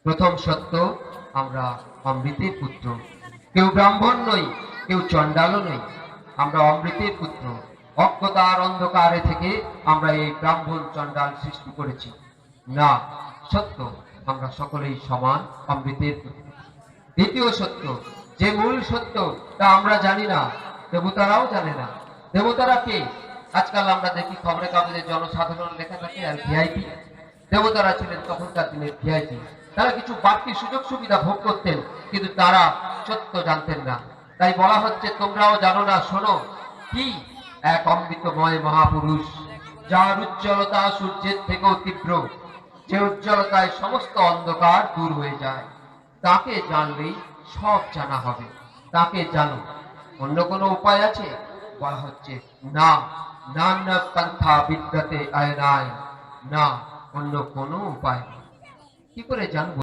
প্রথম সত্য, আমরা অমৃতের পুত্র। কেউ ব্রাহ্মণ নই, কেউ চণ্ডালও নই, আমরা অমৃতের পুত্র। অজ্ঞতার অন্ধকারে থেকে আমরা এই ব্রাহ্মণ চণ্ডাল সৃষ্টি করেছি না। সত্য, আমরা সকলেই সমান অমৃতের পুত্র। দ্বিতীয় সত্য, যে মূল সত্য তা আমরা জানি না, দেবতারাও জানে না। দেবতারা কে? আজকাল আমরা দেখি খবরের কাগজে জনসাধারণ লেখা থাকে আর ভিআইপি। দেবতারা ছিলেন তখনকার দিনের ভিআইপি। তারা কিছু বাড়তি সুযোগ সুবিধা ভোগ করতেন, কিন্তু তারা সত্য জানতেন না। তাই বলা হচ্ছে, তোমরাও জানো না, শোনো। কি? এক অমৃতময় মহাপুরুষ, যার উজ্জ্বলতা সূর্যের থেকেও তীব্র, যে উজ্জ্বলতায় সমস্ত অন্ধকার দূর হয়ে যায়। তাকে জানলেই সব জানা হবে। তাকে জানো। অন্য কোনো উপায় আছে? বলা হচ্ছে না। নান্য পন্থা বিদ্যতে আয়নায়। না, অন্য কোনো উপায় নেই। কি করে জানবো?